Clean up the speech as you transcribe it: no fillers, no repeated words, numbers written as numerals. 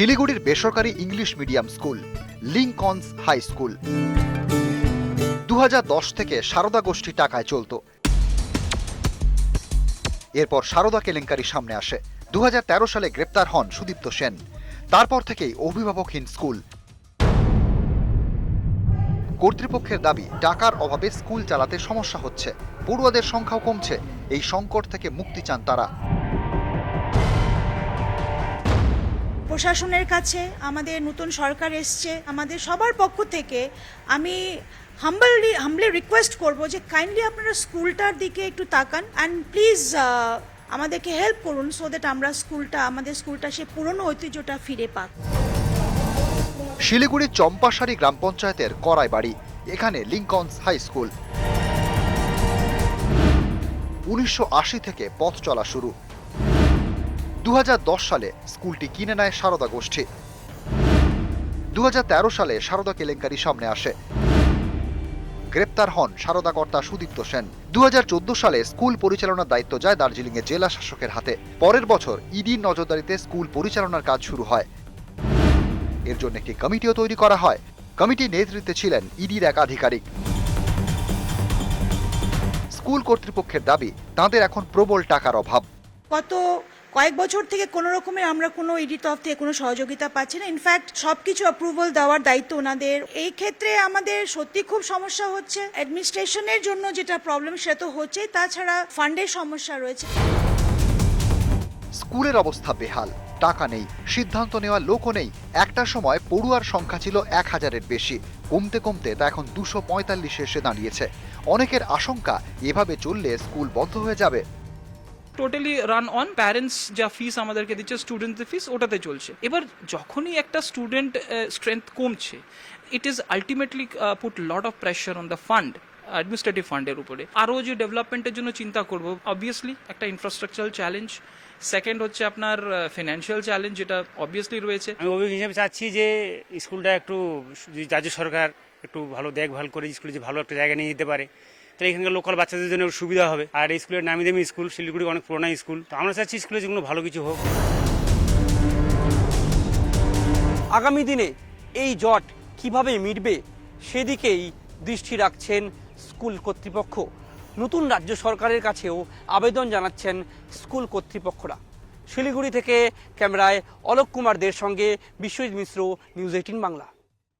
শিলিগুড়ির বেসরকারি English medium school Lincolns high school 2010 থেকে সারদা গোষ্ঠী টাকায় চলত। এরপর সারদা কেলেঙ্কারি সামনে আসে। 2013 সালে গ্রেপ্তার হন সুদীপ্ত সেন। তারপর থেকেই অভিভাবকহীন স্কুল। কর্তৃপক্ষের দাবি, টাকার অভাবে স্কুল চালাতে সমস্যা হচ্ছে, পড়ুয়াদের সংখ্যাও কমছে। এই সংকট থেকে মুক্তি চান তারা। প্রশাসনের কাছে আমাদের নতুন সরকার এসছে, আমাদের সবার পক্ষ থেকে আমি হাম্বলি রিকোয়েস্ট করব যে কাইন্ডলি আপনারা স্কুলটার দিকে একটু তাকান অ্যান্ড প্লিজ আমাদেরকে হেল্প করুন সো দ্যাট আমাদের স্কুলটা সে পুরনো ঐতিহ্যটা ফিরে পাক। শিলিগুড়ির চম্পাসারি গ্রাম পঞ্চায়েতের করাইবাড়ি, এখানে লিংকনস হাই স্কুল। 1980 থেকে পথ চলা শুরু। 2010 সালে স্কুলটি কিনে নেয় সারদা গোষ্ঠী। 2013 সালে সারদা কেলেঙ্কারি সামনে আসে। গ্রেপ্তার হন সারদা কর্তা সুদীপ্ত সেন। 2014 সালে স্কুল পরিচালনার দায়িত্ব যায় দার্জিলিংয়ের জেলা শাসকের হাতে। পরের বছর ইডির নজরদারিতে স্কুল পরিচালনার কাজ শুরু হয়। এর জন্য একটি কমিটিও তৈরি করা হয়। কমিটির নেতৃত্বে ছিলেন ইডির এক আধিকারিক। স্কুল কর্তৃপক্ষের দাবি, তাদের এখন প্রবল টাকার অভাব। গত কয়েক বছর থেকে কোনো রকমের আমরা কোনো ইডি তরফ থেকে কোনো সহযোগিতা পাচ্ছি না। ইনফ্যাক্ট সবকিছু অ্যাপ্রুভাল দেওয়ার দায়িত্ব ওনাদের। এই ক্ষেত্রে আমাদের সত্যি খুব সমস্যা হচ্ছে। অ্যাডমিনিস্ট্রেশনের জন্য যেটা প্রবলেম সেটা তো হচ্ছে, তাছাড়া ফান্ডের সমস্যা রয়েছে। স্কুলের অবস্থা বেহাল, টাকা নেই, সিদ্ধান্ত নেওয়ার লোকও নেই। একটা সময় পড়ুয়ার সংখ্যা ছিল 1000-এর বেশি, কমতে কমতে তা এখন 245 এসে দাঁড়িয়েছে। অনেকের আশঙ্কা, এভাবে চললে স্কুল বন্ধ হয়ে যাবে। টোটালি রান অন প্যারেন্টস যা ফিস আমাদেরকে দিচ্ছে, স্টুডেন্টদের ফিস ওটাতে চলছে। এবার যখনই একটা স্টুডেন্ট স্ট্রেংথ কমছে, it is ultimately put lot of pressure on the fund, administrative ফান্ডের উপরে। আরও যে ডেভেলপমেন্টের জন্য চিন্তা করব, অবভিয়াসলি একটা ইনফ্রাস্ট্রাকচারাল চ্যালেঞ্জ। সেকেন্ড হচ্ছে আপনার ফিনান্সিয়াল চ্যালেঞ্জ, যেটা অবভিয়াসলি রয়েছে। আমি অভিভাবক হিসেবে চাচ্ছি যে স্কুলটা একটু রাজ্য সরকার একটু ভালো দেখভাল করে স্কুলে যে ভালো একটা জায়গা নিয়ে দিতে পারে, তাহলে এখানকার লোকাল বাচ্চাদের জন্য সুবিধা হবে। আর এই স্কুলের নামি দামি স্কুল, শিলিগুড়ি অনেক পুরোনো স্কুল, তো আমরা চাচ্ছি স্কুলে যেগুলো ভালো কিছু হোক। আগামী দিনে এই জট কিভাবে মিটবে সেদিকেই দৃষ্টি রাখছেন স্কুল কর্তৃপক্ষ। নতুন রাজ্য সরকারের কাছেও আবেদন জানাচ্ছেন স্কুল কর্তৃপক্ষরা। শিলিগুড়ি থেকে ক্যামেরায় অলোক কুমার দের সঙ্গে বিশ্বজিৎ মিশ্র, নিউজ 18 বাংলা।